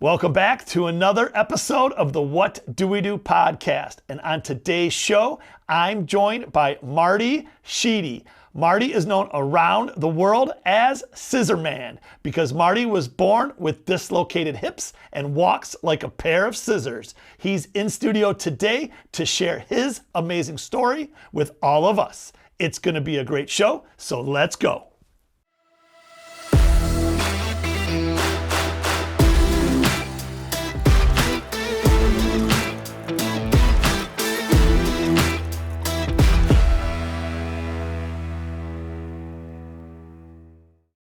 Welcome back to another episode of the What Do We Do podcast. And on today's show, I'm joined by Marty Sheedy. Marty is known around the world as Scissor Man because Marty was born with dislocated hips and walks like a pair of scissors. He's in studio today to share his amazing story with all of us. It's going to be a great show, so let's go.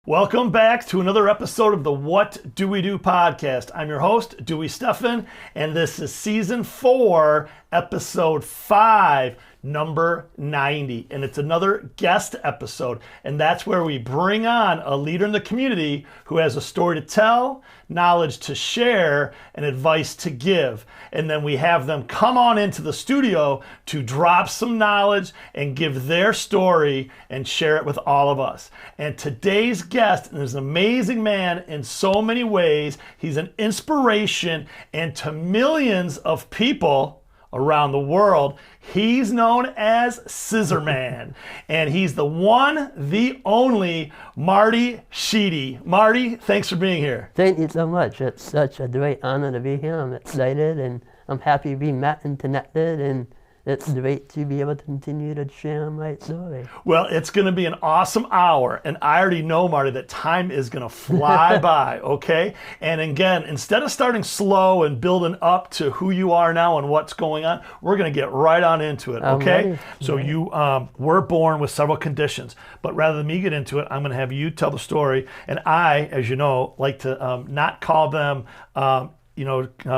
Welcome back to another episode of the What Do We Do podcast. I'm your host, Dewey Stefan, and this is season 4, episode 5, number 90. And it's another guest episode, and that's where we bring on a leader in the community who has a story to tell, knowledge to share, and advice to give. And then we have them come on into the studio to drop some knowledge and give their story and share it with all of us. And today's guest is an amazing man in so many ways. He's an inspiration and to millions of people around the world. He's known as Scissor Man, and he's the one, the only Marty Sheedy. Marty, thanks for being here. Thank you so much. It's such a great honor to be here. I'm excited and I'm happy to be met and connected, and it's great to be able to continue to share my story. Well, it's going to be an awesome hour, and I already know, Marty, that time is going to fly by, okay? And again, instead of starting slow and building up to who you are now and what's going on, we're going to get right on into it, okay? So you were born with several conditions, but rather than me get into it, I'm going to have you tell the story, and I, as you know, like to not call them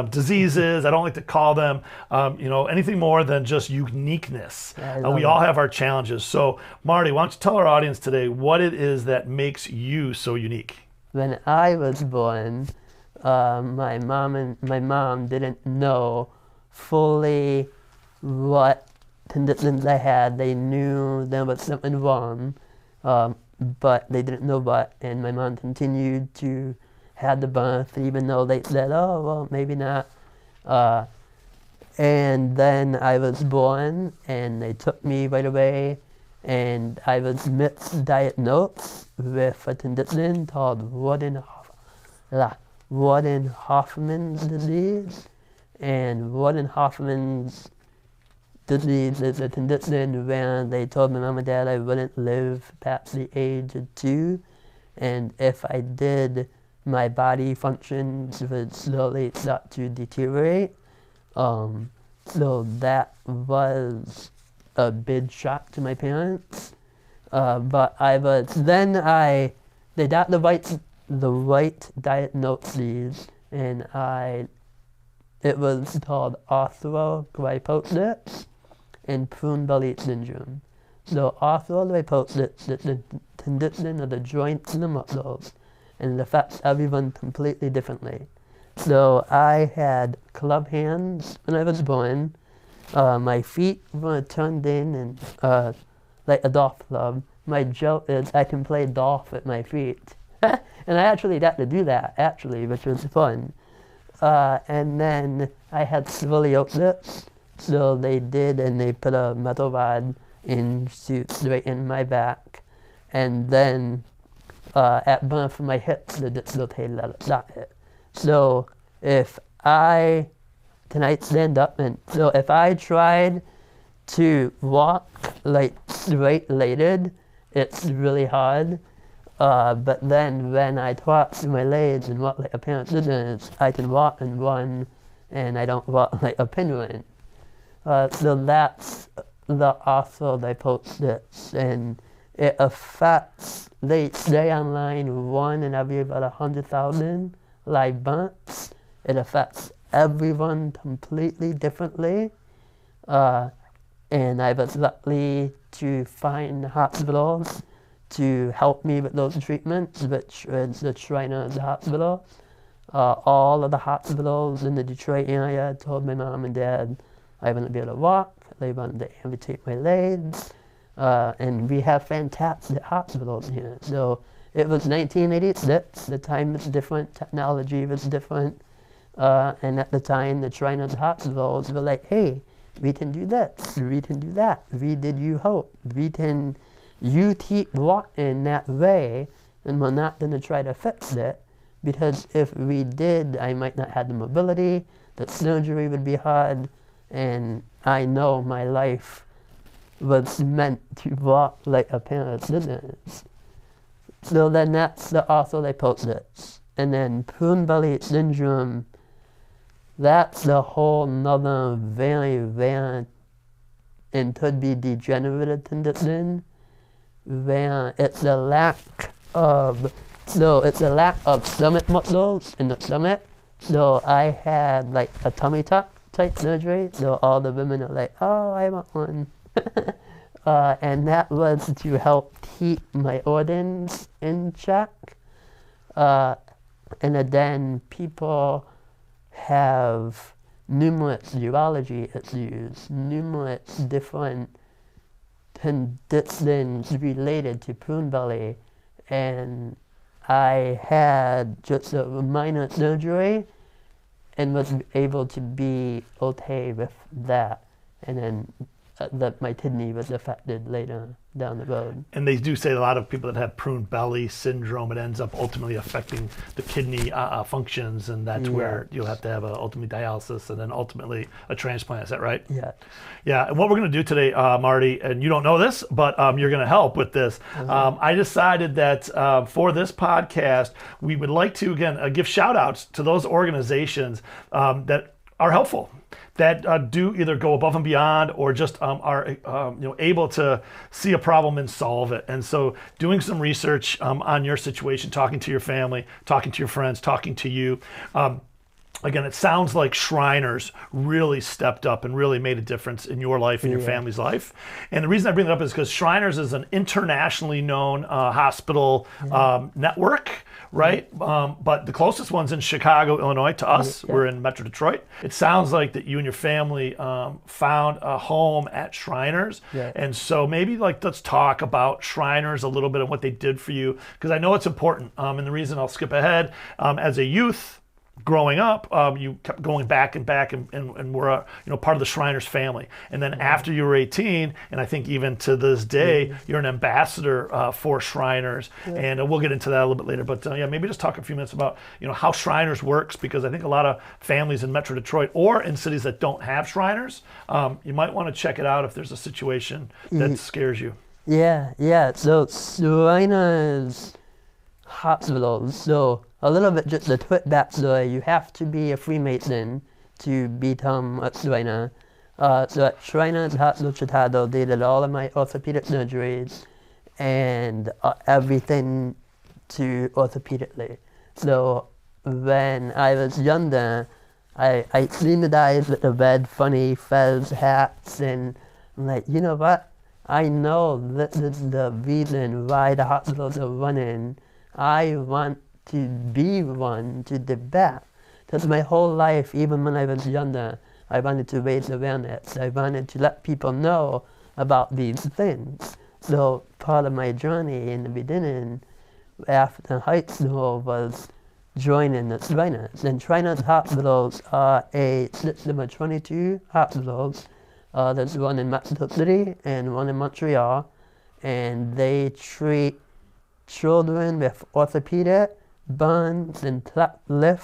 diseases. I don't like to call them, anything more than just uniqueness. We all have our challenges. So, Marty, why don't you tell our audience today what it is that makes you so unique? When I was born, my mom didn't know fully what conditions I had. They knew there was something wrong, but they didn't know what. And my mom continued to had the birth, even though they said, oh, well, maybe not. And then I was born, and they took me right away, and I was misdiagnosed with a condition called Walden-Hoffman's disease. And Walden-Hoffman's disease is a condition where they told my mom and dad I wouldn't live past the age of 2, and if I did, my body functions would slowly start to deteriorate. So that was a big shock to my parents. But they got the right diagnoses, and it was called Arthrogryposis and Prune Belly Syndrome. So Arthrogryposis is the condition of the joints and the muscles, and it affects everyone completely differently. So I had club hands when I was born. My feet were turned in and like a golf club. My joke is I can play golf with my feet. And I actually got to do that, which was fun. And then I had scoliosis. So they put a metal rod straight in my back. And then at birth, my hips are dislocated at the socket. So if I tried to walk like straight-legged, it's really hard. But then when I cross my legs and walk like a pair of scissors, I can walk and run, and I don't walk like a penguin. So that's the arthrogryposis, and it affects, they say online, 1 in every about 100,000 live births. It affects everyone completely differently. And I was lucky to find hospitals to help me with those treatments, which is the Shriners Hospital. All of the hospitals in the Detroit area told my mom and dad I wouldn't be able to walk. They wanted to amputate my legs. And we have fantastic hospitals here. So it was 1986, the time was different, technology was different, And at the time, the Shriners hospitals were like, hey, we can do this, we can do that, we did you hope, you keep walking that way, and we're not going to try to fix it, because if we did, I might not have the mobility, the surgery would be hard, and I know my life was meant to walk like a pair of scissors. So then that's the arthrolyposis. And then Prune Belly Syndrome, that's a whole nother very rare and could be degenerative condition, where it's a lack of stomach muscles in the stomach. So I had like a tummy tuck type surgery, so all the women are like, oh, I want one. And that was to help keep my organs in check. And then people have numerous urology issues, numerous different conditions related to prune belly, and I had just a minor surgery and was able to be okay with that, and then that my kidney was affected later down the road. And they do say a lot of people that have prune belly syndrome, it ends up ultimately affecting the kidney functions, and that's where you'll have to have ultimately dialysis and then ultimately a transplant. Is that right? Yeah. Yeah, and what we're going to do today, Marty, and you don't know this, but you're going to help with this. I decided that for this podcast, we would like to, again, give shout outs to those organizations that are helpful, that do either go above and beyond or just are able to see a problem and solve it. And so doing some research on your situation, talking to your family, talking to your friends, talking to you. Again, it sounds like Shriners really stepped up and really made a difference in your life and your family's life. And the reason I bring that up is because Shriners is an internationally known hospital network, right? But the closest one's in Chicago, Illinois to us. We're in Metro Detroit. It sounds like that you and your family found a home at Shriners. And so maybe let's talk about Shriners a little bit and what they did for you, because I know it's important. And the reason I'll skip ahead, as a youth, growing up, you kept going back and were part of the Shriners family. And then after you were 18, and I think even to this day, you're an ambassador for Shriners. And we'll get into that a little bit later. But maybe just talk a few minutes about how Shriners works, because I think a lot of families in Metro Detroit or in cities that don't have Shriners, you might want to check it out if there's a situation that scares you. So Shriners hospitals. So a little bit just a quick backstory. You have to be a Freemason to become a Shriner. So at Shriners Hospital Chicago, they did all of my orthopedic surgeries and everything to orthopedically. So when I was younger, I seen the guys with the red funny fez hats, and I'm like, you know what? I know this is the reason why the hospitals are running. I want to be one to the back. Because my whole life, even when I was younger, I wanted to raise awareness. I wanted to let people know about these things. So part of my journey in the beginning, after high school, was joining the Shriners. And Shriners hospitals are a system of 22 hospitals. There's one in Mexico City and one in Montreal. And they treat children with orthopedic, burns, and cleft lip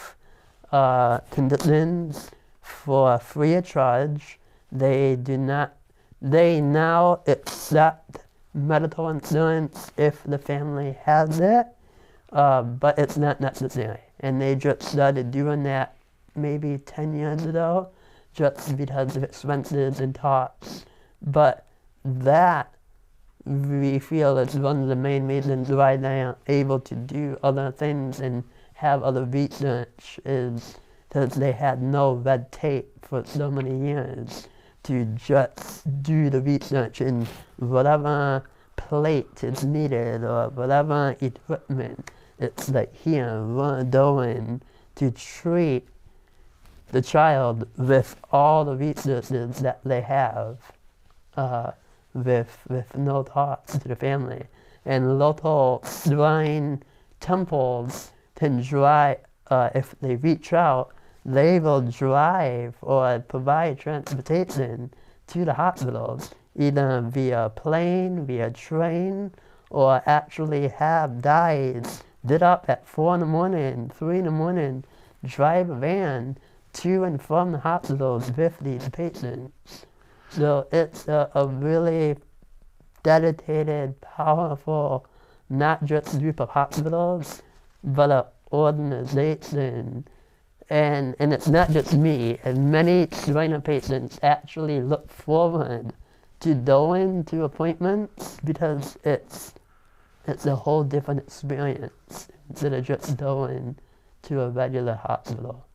conditions for free of charge. They now accept medical insurance if the family has it, but it's not necessary. And they just started doing that maybe 10 years ago, just because of expenses and costs. But that, we feel, is one of the main reasons why they are able to do other things and have other research, is because they had no red tape for so many years to just do the research in whatever plate is needed or whatever equipment. It's like, here, we're going to treat the child with all the resources that they have, with no cost to the family. And local shrine temples can try, if they reach out, they will drive or provide transportation to the hospital, either via plane, via train, or actually have guys get up at 4 in the morning, 3 in the morning, drive a van to and from the hospitals with these patients. So it's a really dedicated, powerful, not just group of hospitals, but an organization. And it's not just me, and many trainer patients actually look forward to going to appointments because it's a whole different experience instead of just going to a regular hospital.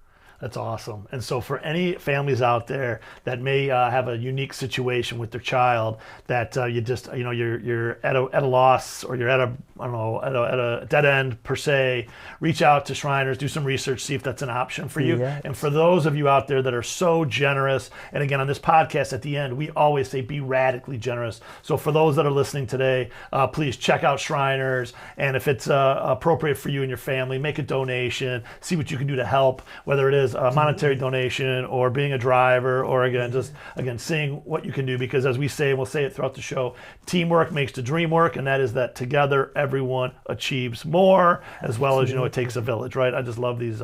That's awesome. And so for any families out there that may have a unique situation with their child that you just, you're at a loss, or you're at a dead end per se, reach out to Shriners, do some research, see if that's an option for you. Yeah. And for those of you out there that are so generous, and again, on this podcast at the end, we always say be radically generous. So for those that are listening today, please check out Shriners. And if it's appropriate for you and your family, make a donation, see what you can do to help, whether it is a monetary donation or being a driver, or again seeing what you can do, because as we say, and we'll say it throughout the show, teamwork makes the dream work, and that is that together everyone achieves more, as well as it takes a village, right? I just love these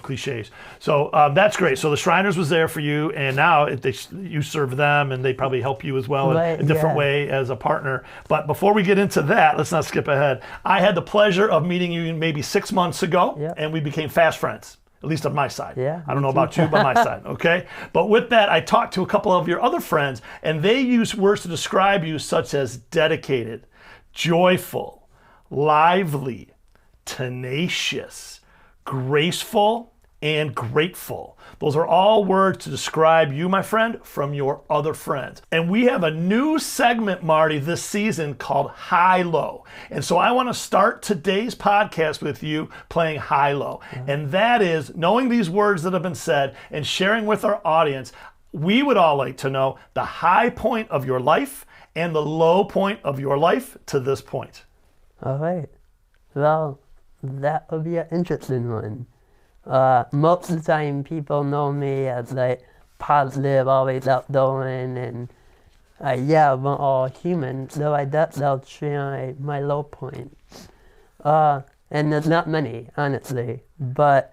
cliches. So that's great. So the Shriners was there for you, and now you serve them, and they probably help you as well in a different way as a partner. But before we get into that, let's not skip ahead. I had the pleasure of meeting you maybe 6 months ago, and we became fast friends, at least on my side. Yeah, I don't know about you, but my side, okay? But with that, I talked to a couple of your other friends, and they use words to describe you such as dedicated, joyful, lively, tenacious, graceful, and grateful. Those are all words to describe you, my friend, from your other friends. And we have a new segment, Marty, this season called High-Low. And so I want to start today's podcast with you playing High-Low. And that is knowing these words that have been said and sharing with our audience. We would all like to know the high point of your life and the low point of your life to this point. All right. Well, that would be an interesting one. Most of the time, people know me as positive, always outgoing, and we're all human, so I'll share my low points. And there's not many, honestly, but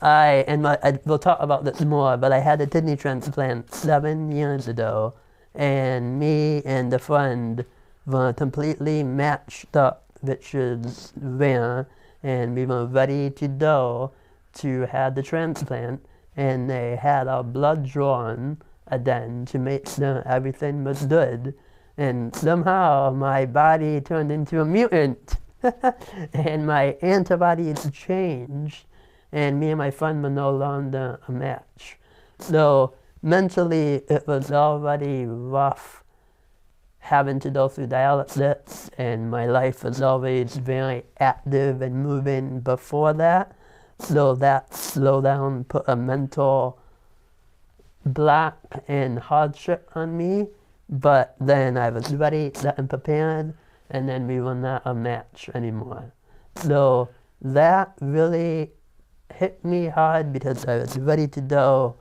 we'll talk about this more, but I had a kidney transplant 7 years ago, and me and a friend were completely matched up, which is rare, and we were ready to go to have the transplant, and they had our blood drawn again to make sure everything was good, and somehow my body turned into a mutant, and my antibodies changed, and me and my friend were no longer a match. So mentally, it was already rough having to go through dialysis, and my life was always very active and moving before that. So that slowdown put a mental block and hardship on me. But then I was ready, set and prepared, and then we were not a match anymore. So that really hit me hard because I was ready to go,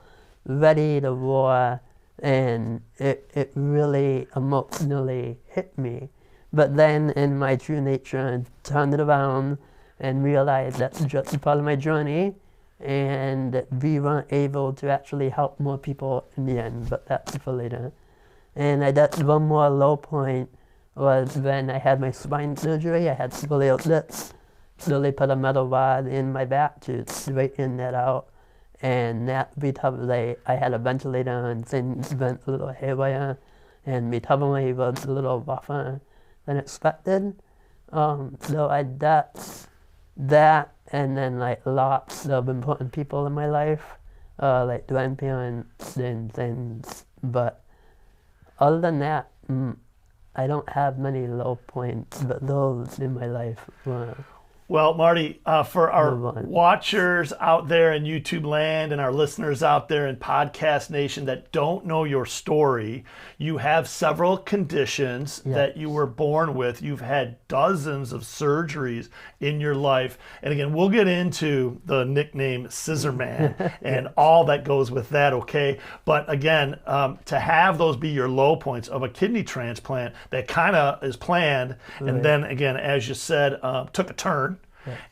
ready to roar, and it really emotionally hit me. But then in my true nature, I turned it around and realized that's just part of my journey, and we weren't able to actually help more people in the end, but that's for later. And that's one more low point was when I had my spine surgery. I had scoliosis, so they put a metal rod in my back to straighten that out. And that recovery, I had a ventilator and things went a little haywire, and recovery was a little rougher than expected. So that's that, and then lots of important people in my life, like grandparents and things. But other than that, I don't have many low points, but those in my life were Well, Marty, for our Move on. watchers out there in YouTube land and our listeners out there in Podcast Nation that don't know your story, you have several conditions that you were born with. You've had dozens of surgeries in your life. And again, we'll get into the nickname Scissor Man and all that goes with that, okay? But again, to have those be your low points of a kidney transplant that kind of is planned, and then again, as you said, took a turn.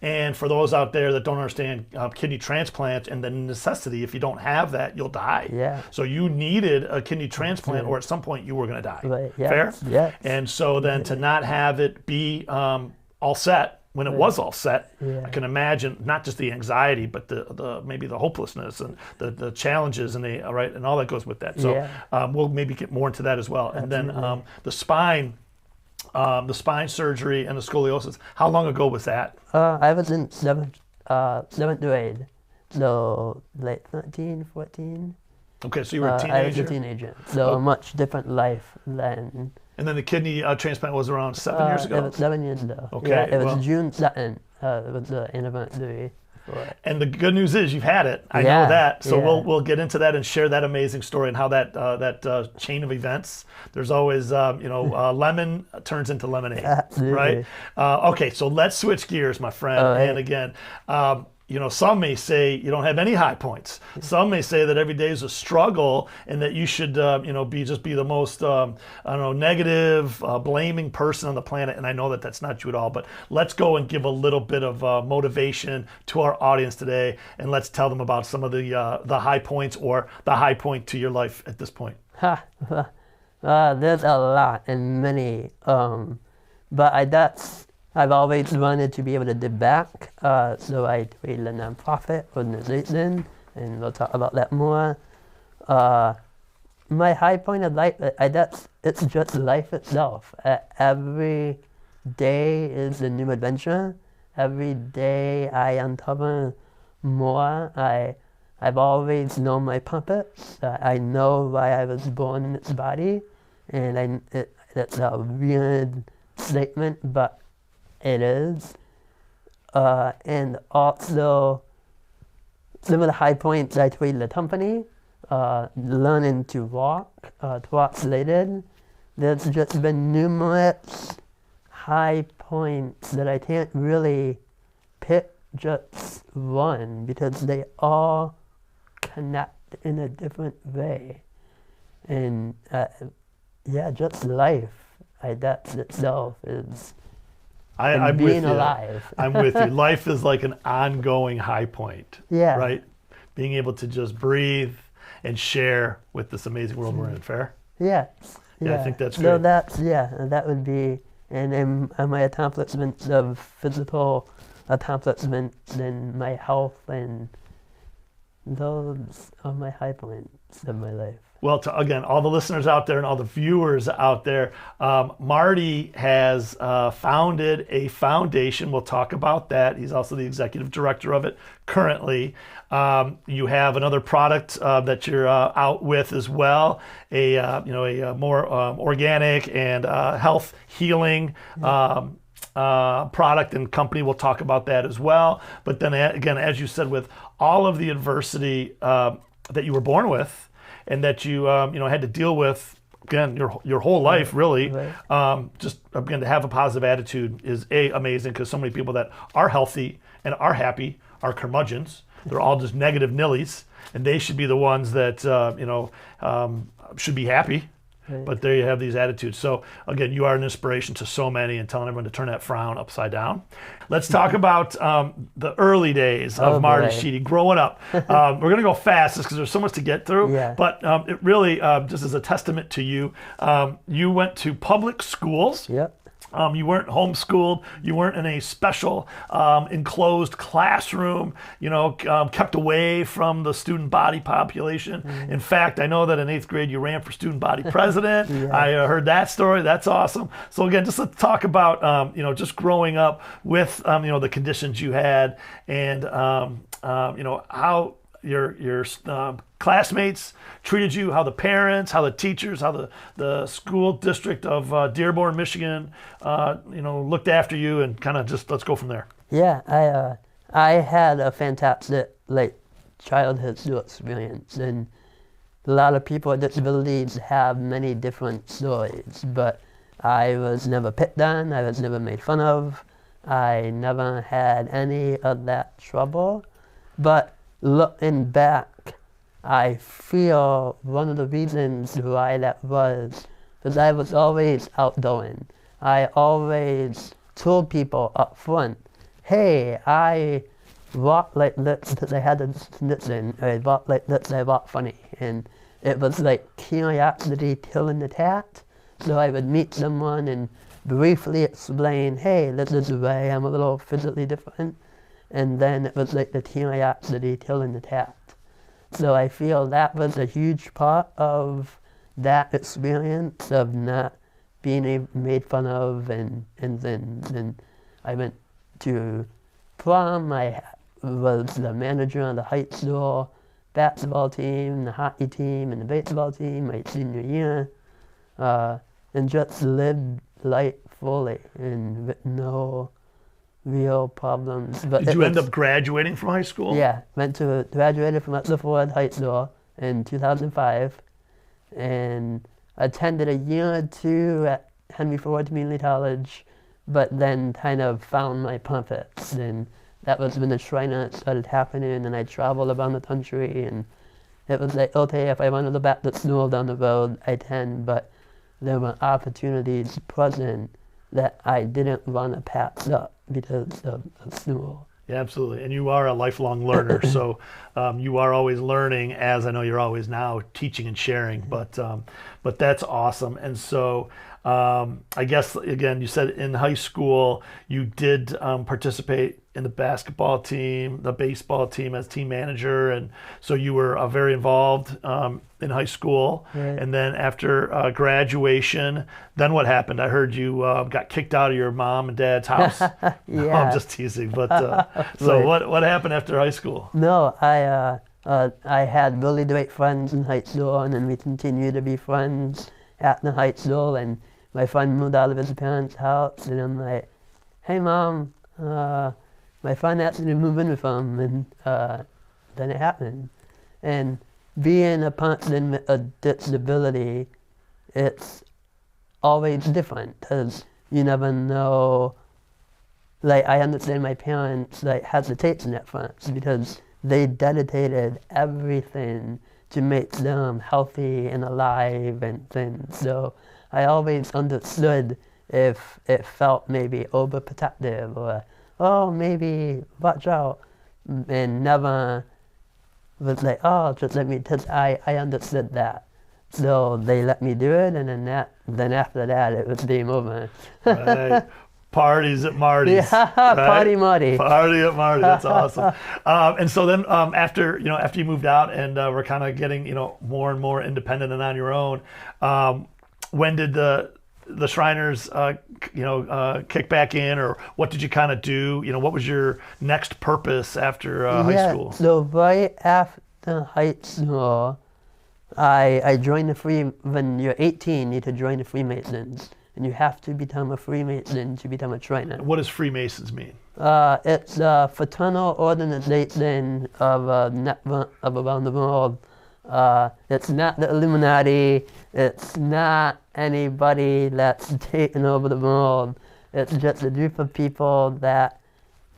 And for those out there that don't understand kidney transplant and the necessity, if you don't have that, you'll die. Yeah. So you needed a kidney transplant, or at some point you were going to die. Right. Yeah. Fair? Yeah. And so then to not have it be all set when it was all set, I can imagine not just the anxiety, but the maybe the hopelessness and the challenges and and all that goes with that. So we'll maybe get more into that as well. And then the spine surgery and the scoliosis. How long ago was that? I was in seventh grade, so late 13, 14. Okay, so you were a teenager. I was a teenager, so a much different life than. And then the kidney transplant was around 7 years ago? It was 7 years ago. Okay, Yeah, it was well- June 2nd. It was the anniversary for it. And the good news is you've had it. I know that. So yeah. we'll get into that and share that amazing story and how that chain of events. There's always lemon turns into lemonade, Absolutely. right? Okay, so let's switch gears, my friend. All right. And again, some may say you don't have any high points. Some may say that every day is a struggle and that you should, be the most, negative, blaming person on the planet. And I know that that's not you at all. But let's go and give a little bit of motivation to our audience today, and let's tell them about some of the high points or the high point to your life at this point. There's a lot and many, but I've always wanted to be able to give back, so I created a nonprofit organization, and we'll talk about that more. My high point of life, it's just life itself. Every day is a new adventure. Every day I uncover more. I've always known my purpose. I know why I was born in its body, and it's a weird statement, but it is. And also, some of the high points I created the company, learning to walk, twice related. There's just been numerous high points that I can't really pick just one because they all connect in a different way. And just life, that itself is I'm being with you. alive. I'm with you. Life is like an ongoing high point. Yeah. Right? Being able to just breathe and share with this amazing world we're in. Fair? Yeah. Yeah, I think that's So great. that would be, and my accomplishments of physical accomplishments and my health, and those are my high points of my life. Well, to, again, all the listeners out there and all the viewers out there, Marty has founded a foundation. We'll talk about that. He's also the executive director of it currently. You have another product that you're out with as well, a more organic and health healing product and company. We'll talk about that as well. But then again, as you said, with all of the adversity that you were born with, and that you had to deal with, again, your whole life, really. Right. Just again, to have a positive attitude is amazing, because so many people that are healthy and are happy are curmudgeons. They're all just negative nillies, and they should be the ones that should be happy. Right. But there you have these attitudes. So again, you are an inspiration to so many, and telling everyone to turn that frown upside down. Let's talk about the early days of Marty Sheedy, growing up. We're going to go fast just because there's so much to get through. Yeah. But it really, just as a testament to you, you went to public schools. Yep. You weren't homeschooled. You weren't in a special enclosed classroom, kept away from the student body population. In fact, I know that in 8th grade you ran for student body president. I heard that story. That's awesome. So again, just let's talk about, just growing up with, the conditions you had, and, how your classmates treated you, how the parents, how the teachers, how the school district of Dearborn, Michigan, looked after you, and kind of just let's go from there. Yeah, I had a fantastic childhood school experience, and a lot of people with disabilities have many different stories, but I was never picked on, I was never made fun of, I never had any of that trouble. But looking back, I feel one of the reasons why that was I was always outgoing. I always told people up front, hey, I walk like this because I had a condition, or I walk like this, I walk funny. And it was like curiosity killing the cat. So I would meet someone and briefly explain, hey, this is the way I'm a little physically different. And then it was like the curiosity killing the cat. So I feel that was a huge part of that experience of not being made fun of. And then I went to prom. I was the manager of the high school basketball team, the hockey team, and the baseball team my senior year, and just lived life fully and with no real problems. But Did you end up graduating from high school? Yeah, graduated from S4E5 High School in 2005, and attended a year or two at Henry Ford Community College, but then kind of found my purpose. And that was when the Shriner started happening, and I traveled around the country, and it was like, okay, if I want to go back to school down the road, I can, but there were opportunities present that I didn't want to pass up because of school. Yeah, absolutely. And you are a lifelong learner, so you are always learning, as I know you're always now teaching and sharing. But that's awesome. And so I guess, again, you said in high school you did participate in the basketball team, the baseball team as team manager, and so you were very involved in high school. Right. And then after graduation, then what happened? I heard you got kicked out of your mom and dad's house. Yeah. No, I'm just teasing. But so Right. what happened after high school? No, I had really great friends in high school, and then we continued to be friends after high school. And my friend moved out of his parents' house, and I'm like, hey, Mom, my friend asked me to move in with him, and then it happened. And being a person with a disability, it's always different, because you never know. Like, I understand my parents hesitation at first, because they dedicated everything to make them healthy and alive and things. So I always understood if it felt maybe overprotective, or, oh, maybe watch out, and never was like, oh, just let me, because I understood that. So they let me do it, and then after that, it was game over. Right. Parties at Marty's. Yeah, right? Party Marty. Party at Marty. That's awesome. And so then after you moved out and were kind of getting more and more independent and on your own, when did the Shriners kick back in, or what did you kind of do? What was your next purpose after high school? So right after high school, I joined the when you're 18, you need to join the Freemasons. And you have to become a Freemason to become a Shriner. What does Freemasons mean? It's a fraternal organization of a network of around the world. It's not the Illuminati. It's not anybody that's taking over the world. It's just a group of people that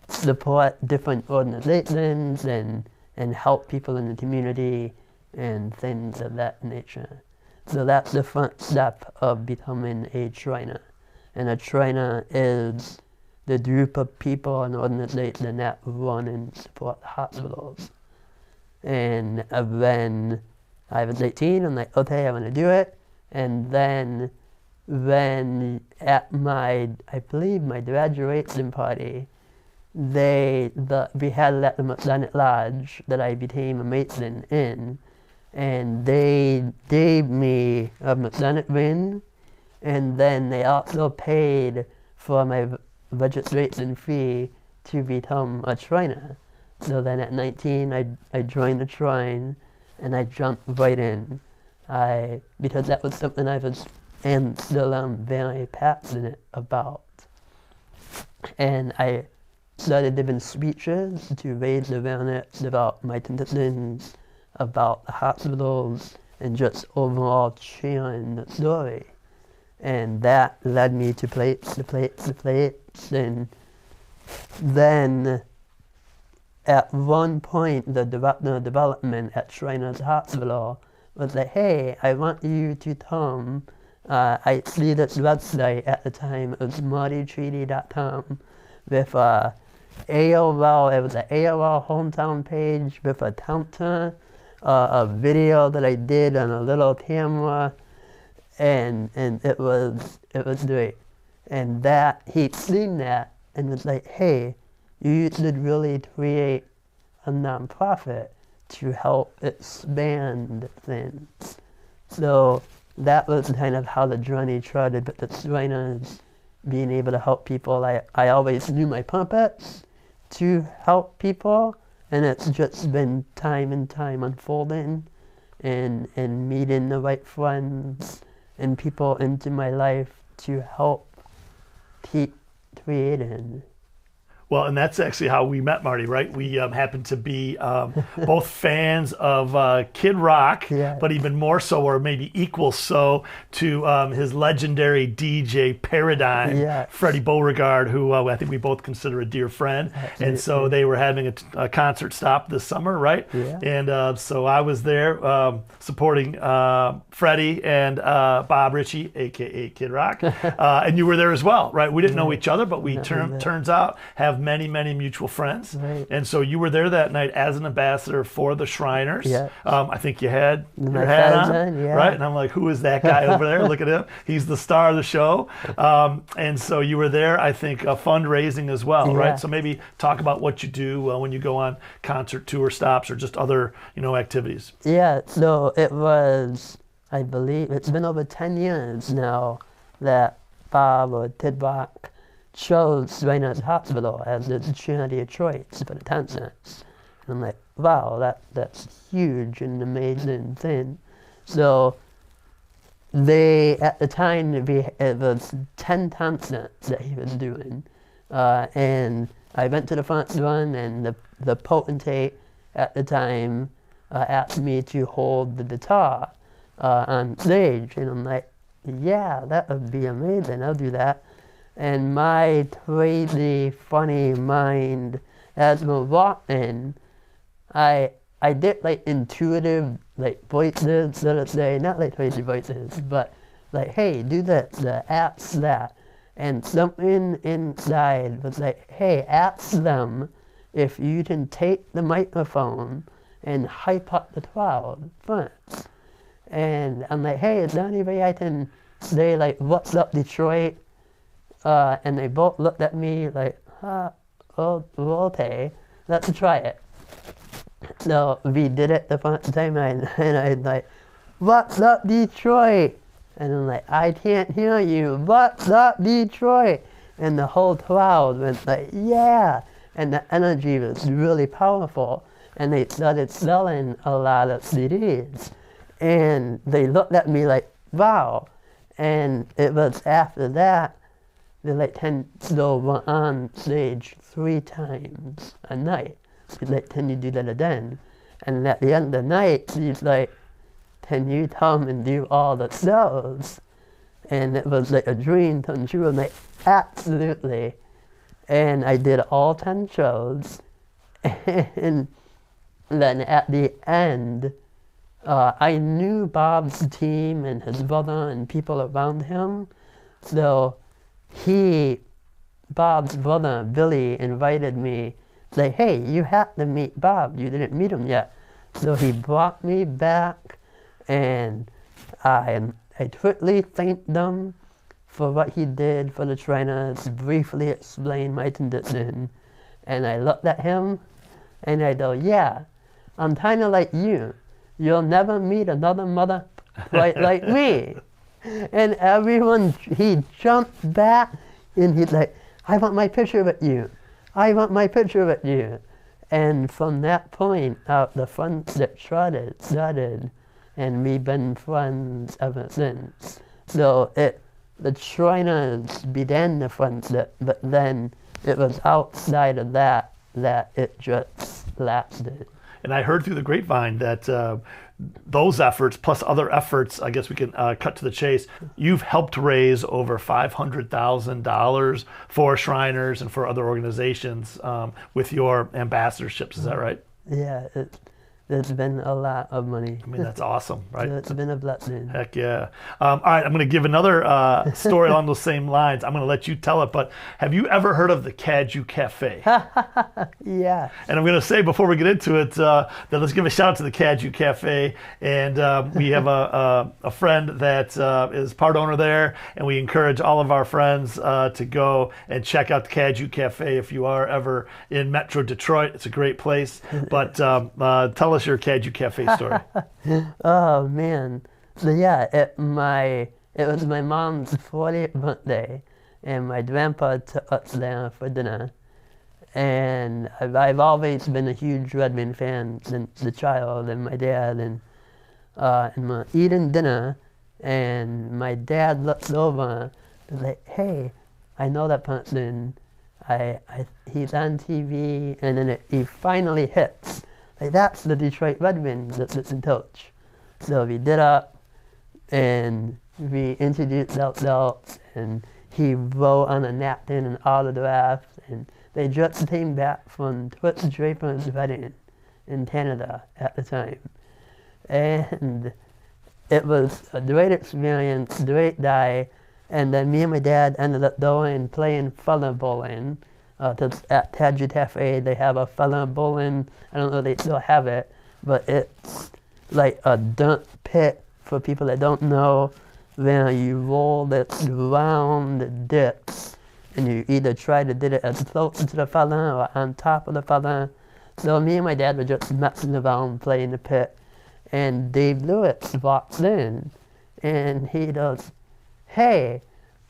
support different organizations and help people in the community and things of that nature. So that's the first step of becoming a Shriner. And a Shriner is the group of people and organization that run and support hospitals. And when I was 18, I'm like, okay, I'm going to do it. And then when at I believe my graduation party, we had at the Masonic Lodge that I became a Mason in, and they gave me a Masonic ring, and then they also paid for my registration fee to become a Shriner. So then at 19, I joined the Shrine, and I jumped right in. Because that was something I was and still am very passionate about. And I started giving speeches to raise awareness about my condition, about the hospitals, and just overall sharing the story. And that led me to plates. And then at one point, the director of development at Shriners Hospital was like, hey, I want you to come. I see this website at the time, it was martysheedy.com, with AOL, it was an AOL hometown page with a counter, a video that I did on a little camera, and it was great. And that, he'd seen that and was like, hey, you should really create a nonprofit to help expand things. So that was kind of how the journey started with the trainers, being able to help people. I always knew my purpose to help people, and it's just been time and time unfolding and meeting the right friends and people into my life to help keep creating. Well, and that's actually how we met, Marty, right? We happen to be both fans of Kid Rock, Yeah. but even more so, or maybe equal so, to his legendary DJ Paradigm, Yes. Freddie Beauregard, who I think we both consider a dear friend. Absolutely. And so they were having a concert stop this summer, right? Yeah. And so I was there supporting Freddie and Bob Ritchie, a.k.a. Kid Rock. And you were there as well, right? We didn't know each other, but we turns out have many mutual friends. Right. And so you were there that night as an ambassador for the Shriners. Yeah. I think you had My your hat hat on, on, yeah. right? And I'm like, who is that guy over there? Look at him. He's the star of the show. And so you were there, I think, fundraising as well, Yeah. right? So maybe talk about what you do when you go on concert tour stops or just other, activities. Yeah, so it was, I believe, it's been over 10 years now that Bob or Kid Rock chose Shriners Hospital as the charity of choice for the cancer. And I'm like, wow, that's huge and amazing thing. So they, at the time, it was 10 concerts that he was doing. And I went to the front one, and the potentate at the time asked me to hold the guitar on stage. And I'm like, yeah, that would be amazing, I'll do that. And my crazy, funny mind, as we're walking, I did intuitive voices, so to say, not crazy voices, but hey, do the ask that. And something inside was like, hey, ask them if you can take the microphone and hype up the crowd first. And I'm like, hey, is there any way I can say what's up Detroit? And they both looked at me like, okay, let's try it. So we did it the first time, and I was like, what's up Detroit? And I'm like, I can't hear you, what's up Detroit? And the whole crowd went like, yeah. And the energy was really powerful. And they started selling a lot of CDs. And they looked at me like, wow. And it was after that, they were on stage 3 times a night. He's like, can you do that again? And at the end of the night, he's like, can you come and do all the shows? And it was like a dream come true. I'm like, absolutely. And I did all 10 shows. And then at the end, I knew Bob's team and his brother and people around him. So Bob's brother, Billy, invited me, say, hey, you have to meet Bob. You didn't meet him yet. So he brought me back, and I quickly thanked them for what he did for the trainers, briefly explained my condition. And I looked at him, and I go, yeah, I'm kind of like you. You'll never meet another mother quite like me. And everyone, he jumped back, and he's like, I want my picture with you. I want my picture with you. And from that point out, the friendship started, and we've been friends ever since. So the trainers began the friendship, but then it was outside of that it just lasted. And I heard through the grapevine that those efforts, plus other efforts, I guess we can cut to the chase, you've helped raise over $500,000 for Shriners and for other organizations with your ambassadorships. Is that right? Yeah, it's been a lot of money. I mean, that's awesome, right? It's been a blessing. Heck yeah. All right, I'm going to give another story along those same lines. I'm going to let you tell it, but have you ever heard of the Caju Cafe? Yeah. And I'm going to say before we get into it that let's give a shout out to the Caju Cafe. And we have a friend that is part owner there, and we encourage all of our friends to go and check out the Caju Cafe if you are ever in Metro Detroit. It's a great place. But tell us your Caju Cafe story. Oh man, so yeah, it was my mom's 40th birthday, and my grandpa took us there for dinner. And I've always been a huge Red Wing fan since the child, and my dad, and we're eating dinner, and my dad looks over and like, hey, I know that person. He's on TV, and then he finally hits. Like, that's the Detroit Red Wings that's in coach. So we did up, and we introduced ourselves, and he wrote on a napkin an autograph, and they just came back from Twitch Draper's wedding in Canada at the time. And it was a great experience, great guy, and then me and my dad ended up going and playing feather bowling. At Caju Cafe, they have a feather bowling. I don't know if they still have it, but it's like a dirt pit for people that don't know, where you roll this round disc, and you either try to do it as close to the feather or on top of the feather. So me and my dad were just messing around playing the pit, and Dave Lewis walks in, and he goes, "Hey,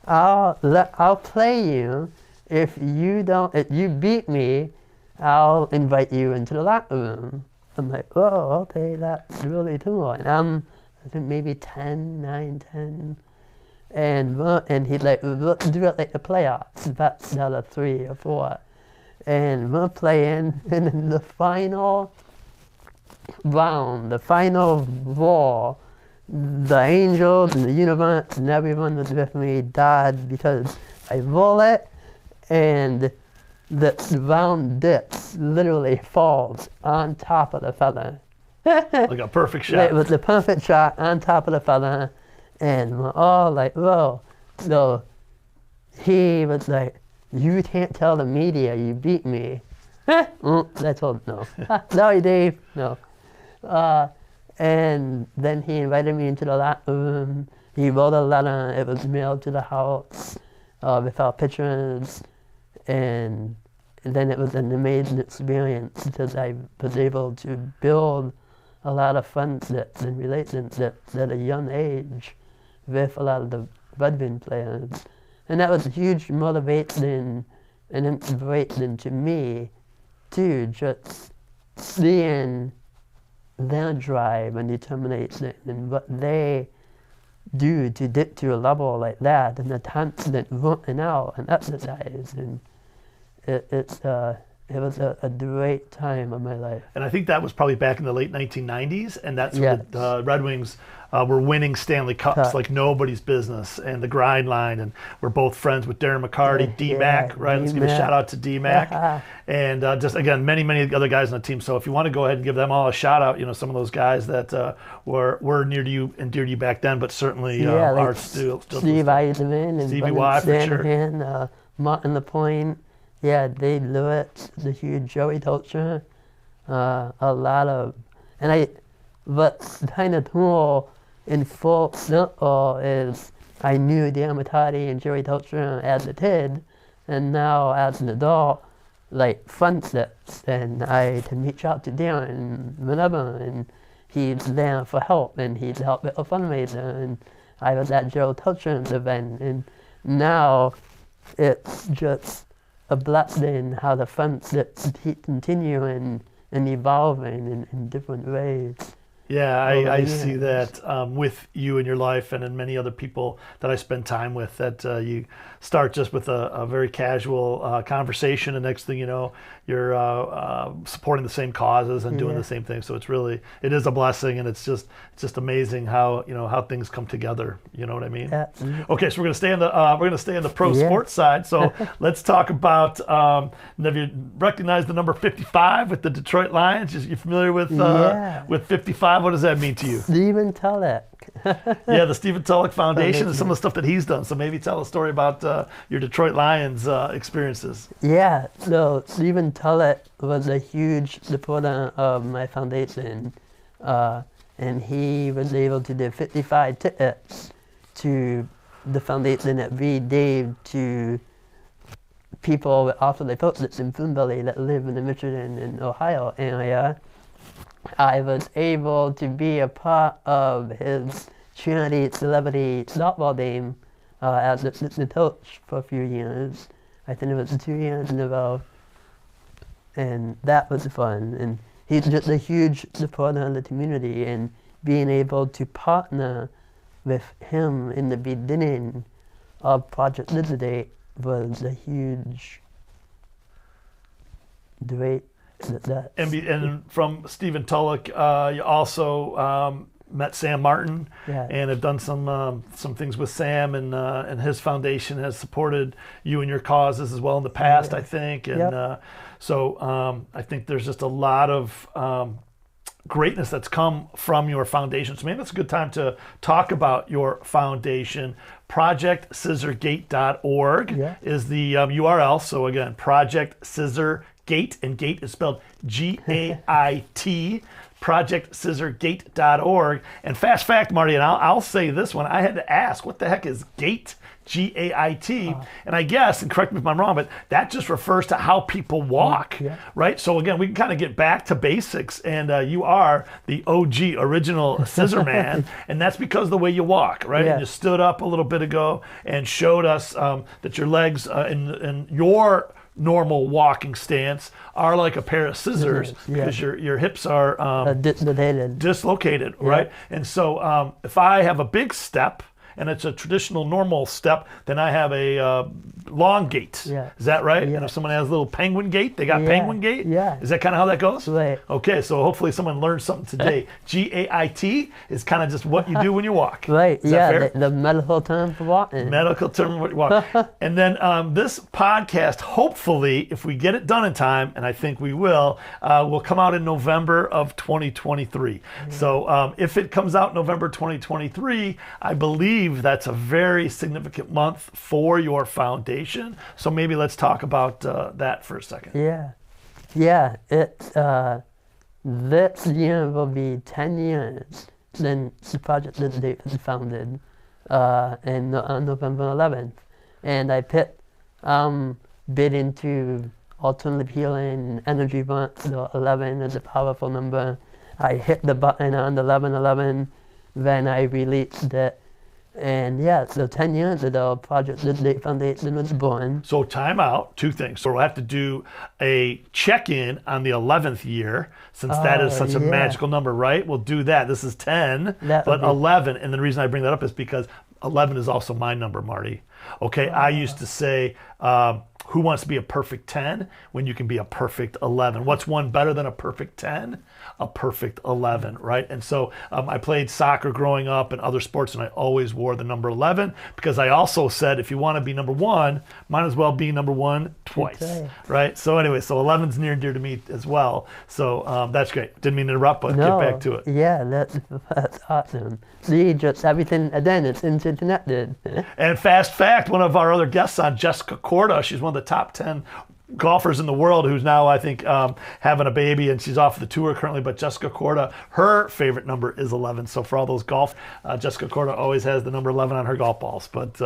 I'll play you. If you beat me, I'll invite you into the locker room." I'm like, "Oh, okay, that's really cool." And I think maybe 9, 10. And he's like, "We'll do it like the playoffs, that's out of 3 or 4. And we're playing, and in the final round, the final war, the angels and the universe and everyone was with me died because I roll it, and the round disc literally falls on top of the feather. Like a perfect shot. It was the perfect shot on top of the feather, and we're all like, whoa. So he was like, "You can't tell the media you beat me." I told him no. Sorry, Dave, no. And then he invited me into the locker room. He wrote a letter. It was mailed to the house with our pictures. And then it was an amazing experience because I was able to build a lot of friendships and relationships at a young age with a lot of the Red Wing players. And that was a huge motivation and inspiration to me too, just seeing their drive and determination and what they do to get to a level like that, and the constant working out and exercise, and it was a great time of my life. And I think that was probably back in the late 1990s, and that's Yeah. when the Red Wings were winning Stanley Cups like nobody's business, and the grind line, and we're both friends with Darren McCarty, D-Mac, right? Let's give a D-Mac. shout out to D-Mac. And just, again, many other guys on the team. So if you want to go ahead and give them all a shout out, some of those guys that were near to you and dear to you back then, but certainly like are still Steve Eisenman and Stevie Y, for sure. Shanahan, Martin LaPointe, Dave Lewis, the huge Joey Tolcher, a lot of, and what's kind of cool in full circle is I knew Dan Matati and Joey Tolcher as a kid, and now as an adult, like friendships, and I can reach out to Darren whenever, and he's there for help, and he's helped with a fundraiser, and I was at Joe Tolcher's event, and now it's just a blessing how the friendships keep continuing and evolving in different ways. Yeah, over I the see years. that with you and your life and in many other people that I spend time with, that you start just with a very casual conversation, and next thing you know, you're supporting the same causes and doing Yeah. the same thing. So it is a blessing, and it's just amazing how, how things come together. You know what I mean? Yeah. Okay, so we're gonna stay on the pro Yeah. sports side. So let's talk about. Have you recognized the number 55 with the Detroit Lions? You familiar with Yeah. with 55? What does that mean to you? Stephen Tulloch. Yeah, the Stephen Tulloch Foundation and some of the stuff that he's done. So maybe tell a story about your Detroit Lions experiences. Yeah, so Stephen Tulloch was a huge supporter of my foundation, and he was able to do 55 tickets to the foundation that we gave to people with arthrolyposis and Prune Belly that live in the Michigan and Ohio area. I was able to be a part of his charity celebrity softball game as the coach for a few years. I think it was 2 years in a row, and that was fun. And he's just a huge supporter of the community, and being able to partner with him in the beginning of Project Liquidate was a huge, great success. And from Stephen Tulloch, you also met Sam Martin, Yeah. and have done some things with Sam, and his foundation has supported you and your causes as well in the past, I think. And Yep. so I think there's just a lot of greatness that's come from your foundation. So maybe it's a good time to talk about your foundation. ProjectScissorGate.org Yeah. is the URL. So again, Project Scissor Gate, and Gate is spelled G-A-I-T, ProjectScissorGate.org. And fast fact, Marty, and I'll say this one, I had to ask, what the heck is Gate? G-A-I-T, and I guess, and correct me if I'm wrong, but that just refers to how people walk, Yeah. right? So again, we can kind of get back to basics, and you are the OG, original scissor man, and that's because of the way you walk, right? Yeah. And you stood up a little bit ago and showed us that your legs in your normal walking stance are like a pair of scissors, Yeah. because your hips are Dislocated. dislocated, right? And so if I have a big step, and it's a traditional normal step, then I have a long gait. Yeah. Is that right? Yeah. And if someone has a little penguin gait, they got Yeah. penguin gait? Yeah. Is that kind of how that goes? Right. Okay, so hopefully someone learned something today. G-A-I-T is kind of just what you do when you walk. Right, Is that yeah, fair? the medical term for walking. Medical term what you want. And then this podcast, hopefully, if we get it done in time, and I think we will come out in November of 2023. So if it comes out November 2023, I believe that's a very significant month for your foundation. So maybe let's talk about that for a second. Yeah, yeah. This year will be 10 years since the Project Liquidate was founded, on November 11th, and I put bid into alternative healing, energy burnt. So 11 is a powerful number. I hit the button on 11/11, then I released it. And yeah, so 10 years ago, Project Liquidate Foundation was born. So time out, two things. So we'll have to do a check-in on the 11th year, since that is such a yeah. magical number, right? We'll do that. This is 10, That but would be- 11, and the reason I bring that up is because 11 is also my number, Marty. Okay, I used to say, who wants to be a perfect 10 when you can be a perfect 11? What's one better than a perfect 10? A perfect 11, right? And so I played soccer growing up and other sports, and I always wore the number 11, because I also said, if you want to be number one, might as well be number one twice, Okay. right? So anyway, so 11's near and dear to me as well. So that's great. Didn't mean to interrupt, but No, get back to it. yeah, that's awesome. See, just everything, again, it's interconnected. And fast fact, one of our other guests on, Jessica Corda, she's one of the top 10 golfers in the world, who's now, I think, having a baby, and she's off the tour currently. But Jessica Corda, her favorite number is 11. So for all those golf, Jessica Corda always has the number 11 on her golf balls. But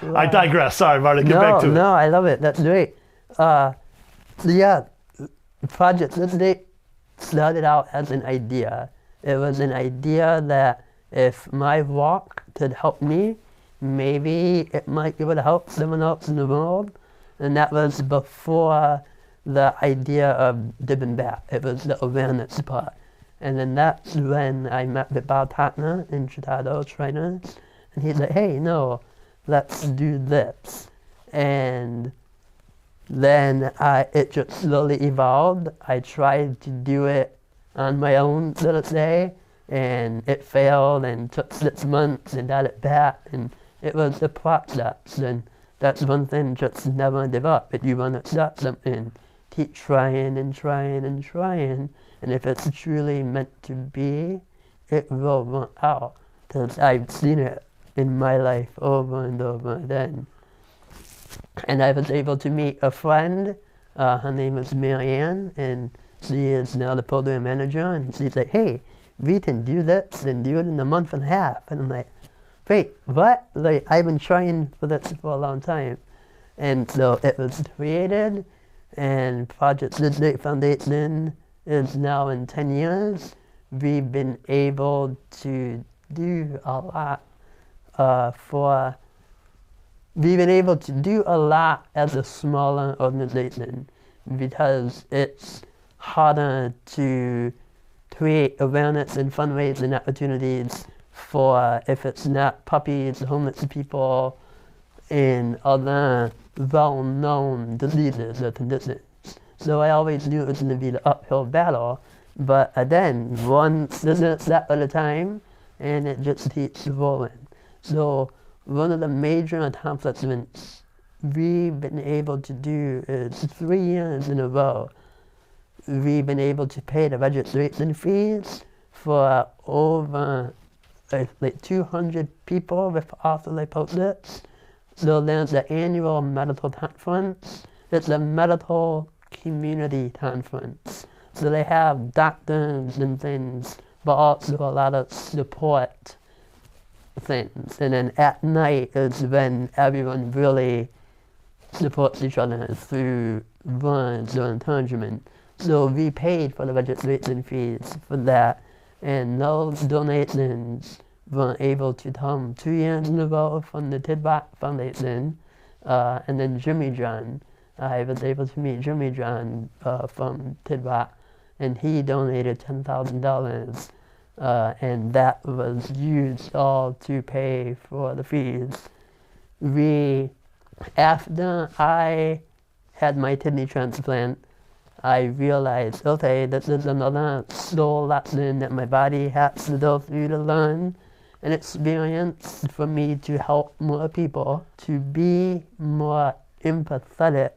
I digress. Sorry, Marty, get back to it. No, I love it. That's great. Yeah, Project Liquidate started out as an idea. It was an idea that if my walk could help me, maybe it might be able to help someone else in the world. And that was before the idea of giving back. It was the awareness part. And then that's when I met with Bob Tatner in Chicago, trainer. And he's like, hey, no, let's do this. And then it just slowly evolved. I tried to do it on my own little day, and it failed and took 6 months and got it back. And it was a process. And that's one thing, just never give up. If you want to start something, keep trying and trying and trying. And if it's truly meant to be, it will work out. Because I've seen it in my life over and over again. And I was able to meet a friend. Her name is Marianne, and she is now the program manager. And she's like, hey, we can do this and do it in a month and a half. And I'm like, wait, what? Like, I've been trying for this for a long time. And so it was created, and Project Scissor Foundation is now in 10 years. We've been able to do a lot we've been able to do a lot as a smaller organization because it's harder to create awareness and fundraising opportunities for, if it's not puppies, homeless people, and other well-known diseases or conditions. So I always knew it was going to be the uphill battle, but then one step at a time, and it just keeps rolling. So one of the major accomplishments we've been able to do is 3 years in a row, we've been able to pay the registration fees for over like 200 people with arthrolyposis. So there's the annual medical conference. It's a medical community conference. So they have doctors and things, but also a lot of support things. And then at night is when everyone really supports each other through words or encouragement. So we paid for the registration fees for that, and those donations were able to come 2 years in a row from the Tidbot Foundation. And then Jimmy John, I was able to meet Jimmy John from Tidbot, and he donated $10,000. And that was used all to pay for the fees. After I had my kidney transplant, I realized, okay, this is another soul lesson that my body has to go through to learn, an experience for me to help more people, to be more empathetic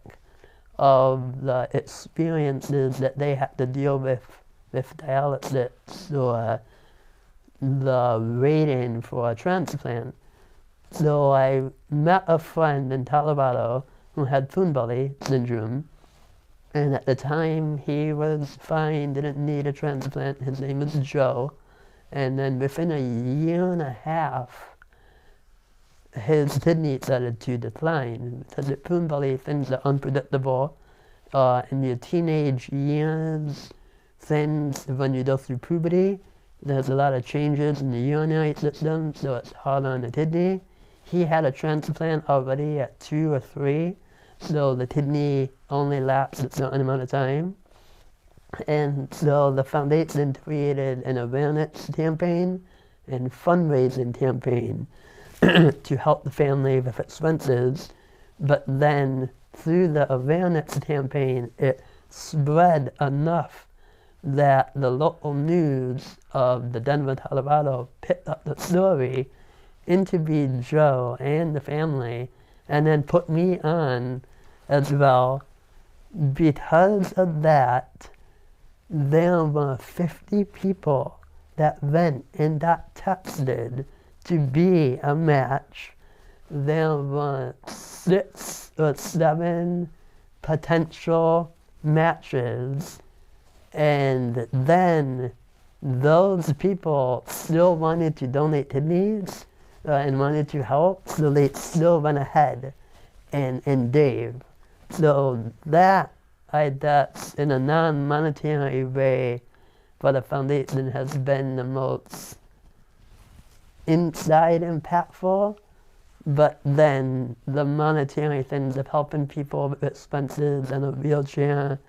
of the experiences that they have to deal with dialysis or the waiting for a transplant. So I met a friend in Colorado who had Prune Belly Syndrome, and at the time he was fine, didn't need a transplant. His name is Joe. And then within a year and a half, his kidney started to decline. Because with Prune Belly, things are unpredictable. In your teenage years, things, when you go through puberty, there's a lot of changes in the urinary system, so it's hard on the kidney. He had a transplant already at 2 or 3, so the kidney only lasts a certain amount of time. And so the foundation created an awareness campaign and fundraising campaign to help the family with expenses. But then through the awareness campaign, it spread enough that the local news of the Denver, Colorado picked up the story, interviewed Joe and the family, and then put me on as well. Because of that, there were 50 people that went and got tested to be a match. There were 6 or 7 potential matches, and then those people still wanted to donate kidneys and wanted to help, so they still went ahead and gave. So that's in a non-monetary way, for the foundation has been the most inside impactful. But then the monetary things of helping people with expenses and a wheelchair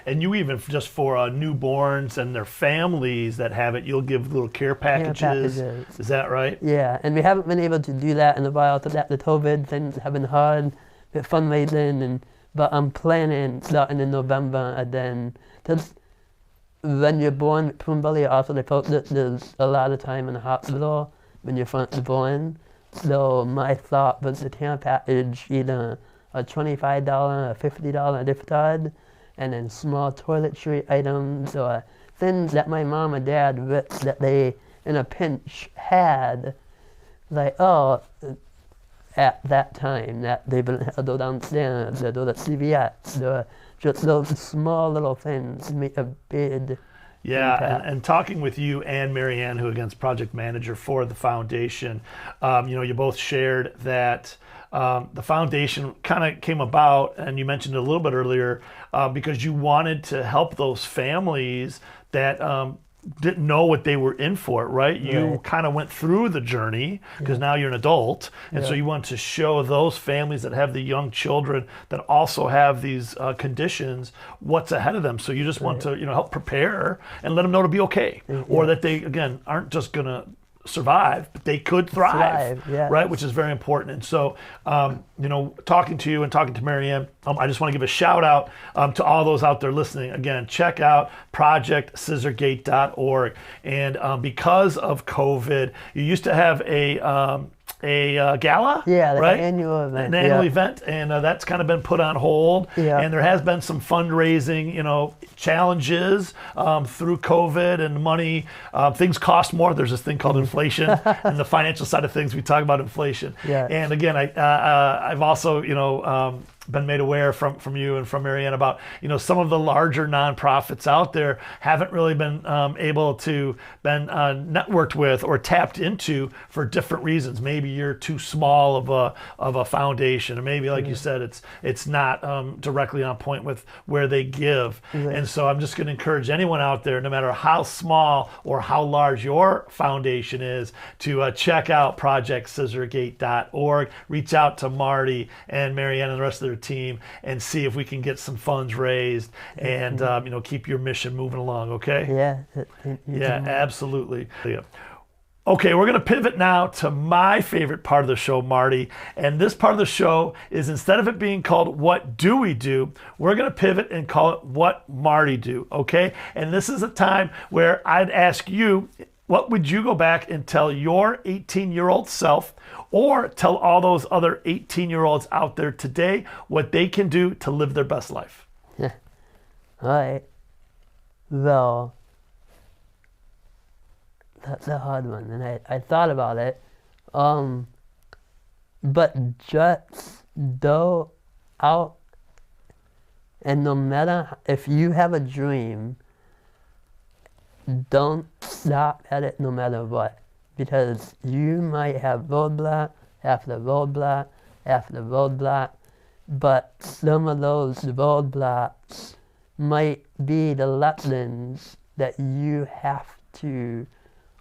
And you even, just for newborns and their families that have it, you'll give little care packages. Is that right? Yeah, and we haven't been able to do that in a while. So that the COVID things have been hard with fundraising, but I'm planning starting in November, and then when you're born with prune belly arthrolyposis, there's a lot of time in the hospital when you're born. So my thought was to care package either a $25 or $50 gift card, and then small toiletry items or things that my mom and dad wished that they, in a pinch, had, like, at that time, that they wouldn't have to go downstairs or go to CVS, or just those small little things make a big impact. And talking with you and Marianne, who again is project manager for the foundation, you both shared that the foundation kind of came about, and you mentioned it a little bit earlier, because you wanted to help those families that didn't know what they were in for, right? You kind of went through the journey because now you're an adult, and so you want to show those families that have the young children that also have these conditions what's ahead of them. So you just want to help prepare and let them know to be okay, or that they again aren't just gonna survive, but they could thrive, right? Which is very important. And so, talking to you and talking to Marianne, I just want to give a shout out to all those out there listening. Again, check out projectscissorgate.org. And because of COVID, you used to have a gala, right? Annual event. An annual event, and that's kind of been put on hold. And there has been some fundraising, challenges through COVID and money. Things cost more. There's this thing called inflation, and the financial side of things, we talk about inflation. And again, I've also, been made aware from you and from Marianne about, some of the larger nonprofits out there haven't really been able to been networked with or tapped into for different reasons. Maybe you're too small of a foundation, or maybe, like you said, it's not directly on point with where they give. And so I'm just going to encourage anyone out there, no matter how small or how large your foundation is, to check out projectscissorgate.org. Reach out to Marty and Marianne and the rest of their team and see if we can get some funds raised and keep your mission moving along. Okay. Absolutely. Okay, we're going to pivot now to my favorite part of the show, Marty. And this part of the show is, instead of it being called What Do We Do, we're going to pivot and call it What Marty Do. Okay, and this is a time where I'd ask you, what would you go back and tell your 18-year-old self, or tell all those other 18-year-olds out there today what they can do to live their best life? All right. Well, that's a hard one, and I thought about it. But just go out, and no matter if you have a dream, don't stop at it no matter what, because you might have roadblock after roadblock after roadblock, but some of those roadblocks might be the lessons that you have to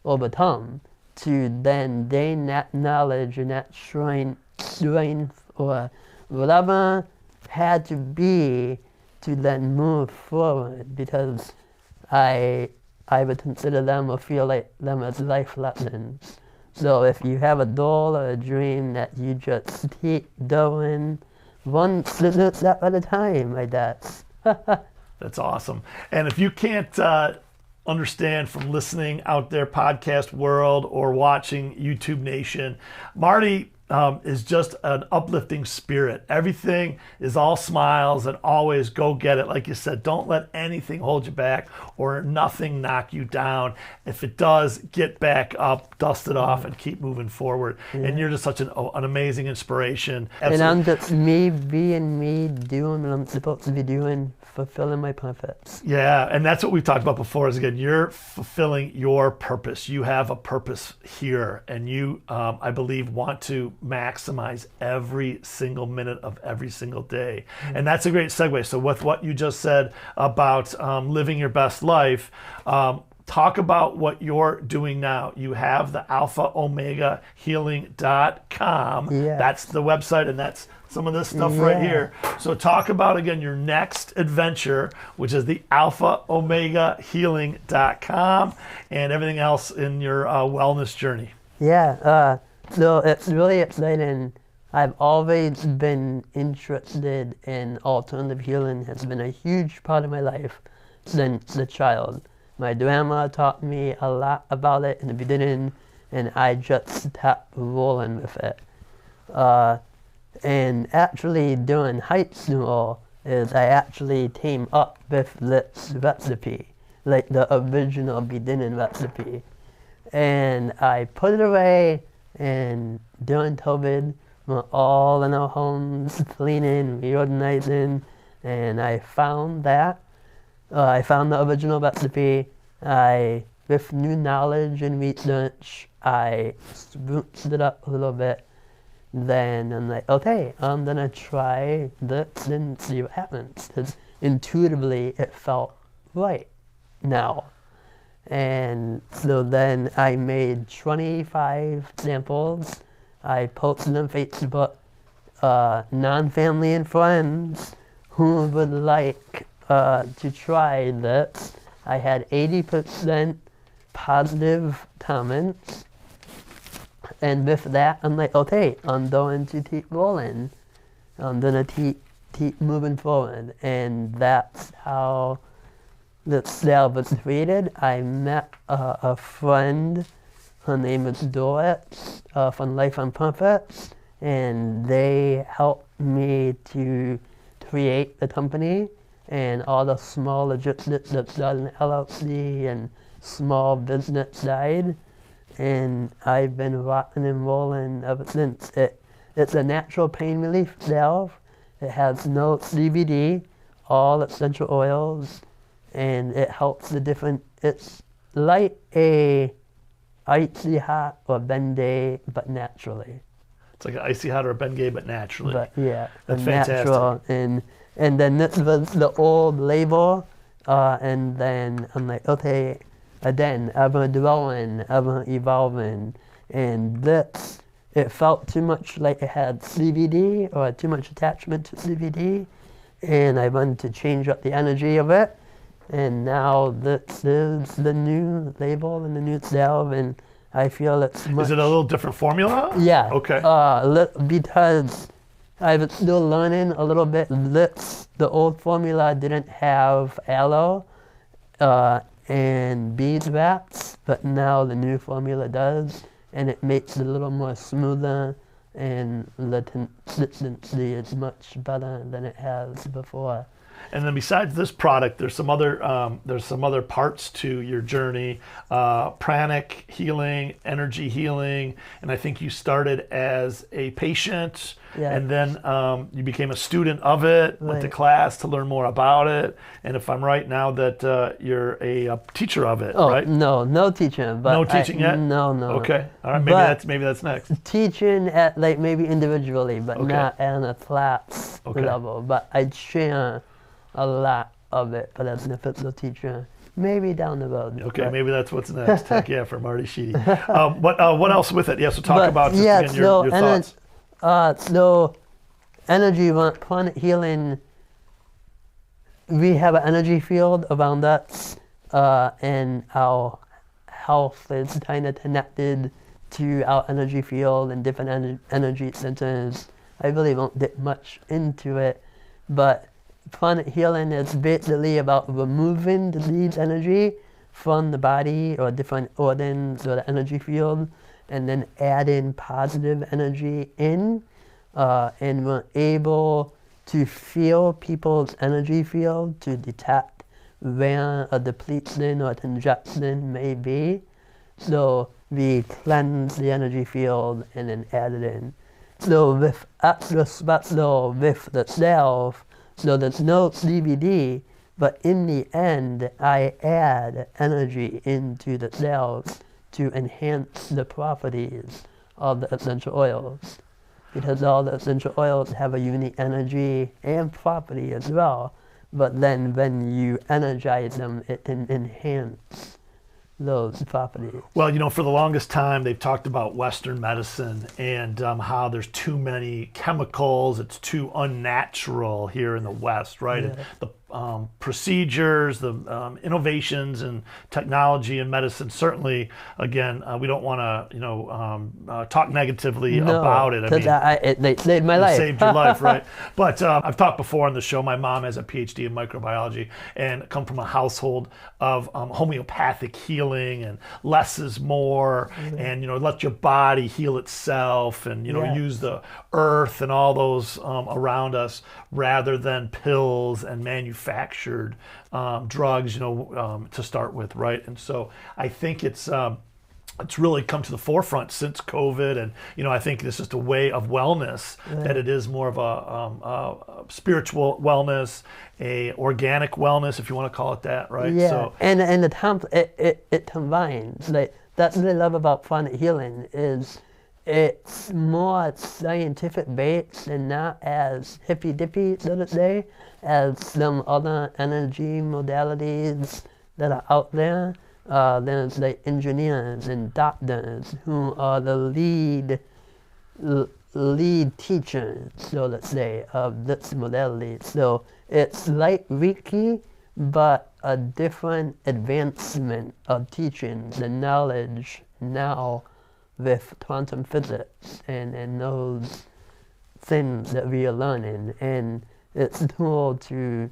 overcome to then gain that knowledge and that strength or whatever had to be to then move forward, because I would consider them or feel like them as life lessons. So if you have a goal or a dream, that you just keep going one step at a time, like that. That's awesome. And if you can't understand from listening out there, podcast world, or watching YouTube Nation, Marty is just an uplifting spirit. Everything is all smiles and always go get it. Like you said, don't let anything hold you back or nothing knock you down. If it does, get back up, dust it off, and keep moving forward. And you're just such an amazing inspiration. Absolutely. And I'm just me being me, doing what I'm supposed to be doing, fulfilling my purpose. Yeah, and that's what we've talked about before, is again, you're fulfilling your purpose. You have a purpose here, and you, I believe, want to maximize every single minute of every single day. And that's a great segue. So with what you just said about living your best life, talk about what you're doing now. You have the alphaomegahealing.com. That's the website, and that's some of this stuff right here. So talk about, again, your next adventure, which is the alphaomegahealing.com and everything else in your wellness journey. Yeah, so it's really exciting. I've always been interested in alternative healing. Has been a huge part of my life since a child. My grandma taught me a lot about it in the beginning, and I just kept rolling with it. And actually during high school, I actually came up with this recipe, like the original beginning recipe. And I put it away, and during COVID, we're all in our homes, cleaning, reorganizing, and I found that. I found the original recipe. With new knowledge and research, I spruced it up a little bit. Then I'm like, okay, I'm gonna try this and see what happens. Because intuitively, it felt right now. And so then I made 25 samples. I posted on Facebook, non-family and friends who would like to try this. I had 80% positive comments. And with that, I'm like, okay, I'm going to keep rolling. I'm gonna keep moving forward. And that's how the sale was created. I met a friend, her name is Doris, from Life on Purpose, and they helped me to create the company and all the small logistics that's done in LLC and small business side. And I've been rocking and rolling ever since. It's a natural pain relief salve. It has no CBD, all essential oils, and it helps the different, it's like a icy hot or Bengay, but naturally. It's like an icy hot or a Bengay, but naturally. But yeah, that's natural. fantastic. And then this was the old label, and then I'm like, okay, again, ever growing, ever evolving, and this, it felt too much like it had CBD or too much attachment to CBD, and I wanted to change up the energy of it, and now this is the new label and the new salve, and I feel it's much... Is it a little different formula? Yeah. Okay. Because I was still learning a little bit. The old formula didn't have aloe and beeswax, but now the new formula does, and it makes it a little more smoother, and the consistency is much better than it has before. And then besides this product, there's some other parts to your journey: pranic healing, energy healing, and I think you started as a patient, and then you became a student of it, went to class to learn more about it. And if I'm right now, that you're a teacher of it, right? No teaching. But no teaching yet? No. Okay, all right. Maybe that's next. Teaching at like maybe individually, but not on a class level. But I'd share a lot of it, but as an official teacher, maybe down the road. Okay, maybe that's what's next. Heck yeah, for Marty Sheedy. What else with it? Yeah, so talk about just again, your thoughts. So energy, planet healing, we have an energy field around us, and our health is kind of connected to our energy field and different energy centers. I really won't get much into it, but planet healing is basically about removing the disease energy from the body or different organs or the energy field, and then adding positive energy in, and we're able to feel people's energy field to detect where a depletion or congestion may be. So we cleanse the energy field and then add it in. So with extra special with the self, so there's no CBD, but in the end, I add energy into the cells to enhance the properties of the essential oils. Because all the essential oils have a unique energy and property as well, but then when you energize them, it can enhance those properties. Well, for the longest time, they've talked about Western medicine and how there's too many chemicals, it's too unnatural here in the West, right? And the procedures, the innovations in technology and medicine, certainly, again, we don't want to, talk negatively about it. They saved my life. Saved your life, right? But I've talked before on the show, my mom has a PhD in microbiology and come from a household of homeopathic healing and less is more, and let your body heal itself, and use the earth and all those around us rather than pills and manufactured drugs, to start with, right? And so I think it's really come to the forefront since COVID, and I think it's just a way of wellness, that it is more of a spiritual wellness, a organic wellness, if you want to call it that, right? Yeah, so, and it combines. Like, that's what I love about pranic healing is it's more scientific based and not as hippy-dippy, so to say, as some other energy modalities that are out there. There's like engineers and doctors who are the lead teachers, so let's say, of this modality. So it's like Reiki, but a different advancement of teaching the knowledge now with quantum physics and those things that we are learning. And it's cool to,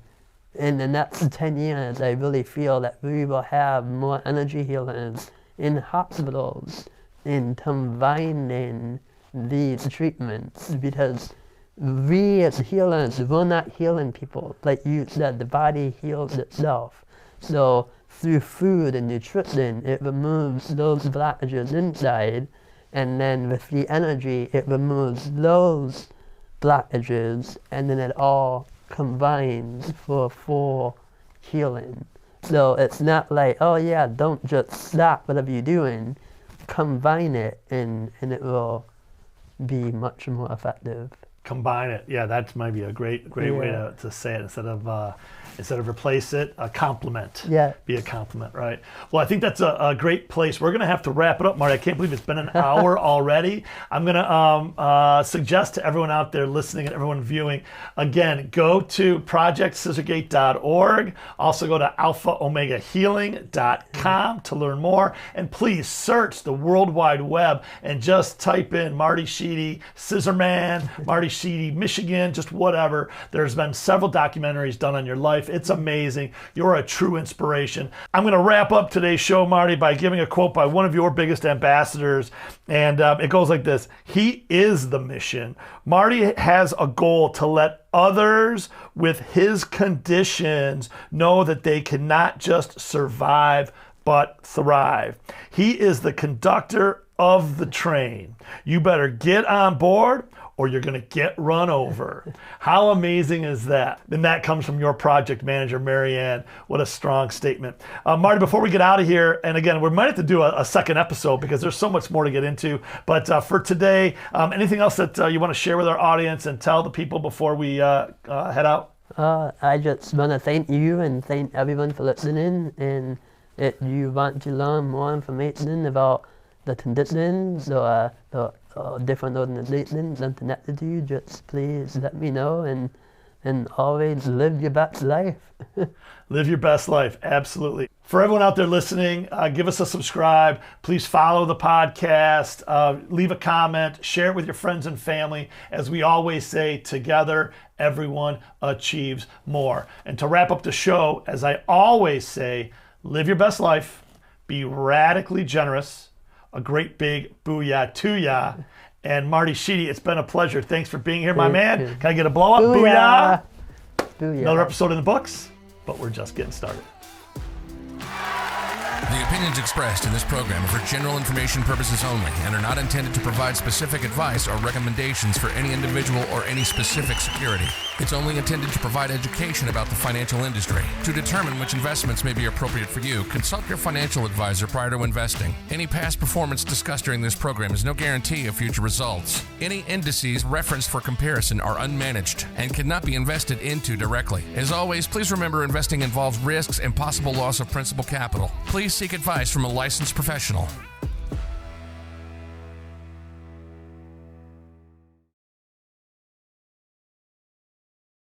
in the next 10 years, I really feel that we will have more energy healers in hospitals in combining these treatments, because we as healers, we're not healing people. Like you said, the body heals itself. So through food and nutrition, it removes those blockages inside, and then with the energy, it removes those blockages, and then it all combines for full healing. So it's not like, oh yeah, don't just stop whatever you're doing, combine it, and it will be much more effective. Combine it. Yeah, that might be a great way to say it, instead of replace it, a compliment. Yeah. Be a compliment, right? Well, I think that's a great place. We're going to have to wrap it up, Marty. I can't believe it's been an hour already. I'm going to suggest to everyone out there listening and everyone viewing, again, go to projectscissorgate.org. Also go to alphaomegahealing.com to learn more. And please search the World Wide Web and just type in Marty Sheedy, Scissor Man, Marty Sheedy, Michigan, just whatever. There's been several documentaries done on your life. It's amazing. You're a true inspiration. I'm going to wrap up today's show, Marty, by giving a quote by one of your biggest ambassadors. And it goes like this: he is the mission. Marty has a goal to let others with his conditions know that they cannot just survive, but thrive. He is the conductor of the train. You better get on board or you're going to get run over. How amazing is that? And that comes from your project manager, Marianne. What a strong statement. Marty, before we get out of here, and again, we might have to do a second episode because there's so much more to get into, but for today, anything else that you want to share with our audience and tell the people before we head out? I just want to thank you and thank everyone for listening. And if you want to learn more information about the conditions or different organizations I'm connected to you, just please let me know, and always live your best life. Live your best life, absolutely. For everyone out there listening, give us a subscribe. Please follow the podcast, leave a comment, share it with your friends and family. As we always say, together, everyone achieves more. And to wrap up the show, as I always say, live your best life, be radically generous, a great big booyah to ya. And Marty Sheedy, it's been a pleasure. Thanks for being here, my man. Can I get a blow up? Booyah. Booyah. Another episode in the books, but we're just getting started. The opinions expressed in this program are for general information purposes only and are not intended to provide specific advice or recommendations for any individual or any specific security. It's only intended to provide education about the financial industry. To determine which investments may be appropriate for you, consult your financial advisor prior to investing. Any past performance discussed during this program is no guarantee of future results. Any indices referenced for comparison are unmanaged and cannot be invested into directly. As always, please remember investing involves risks and possible loss of principal capital. Please seek advice from a licensed professional.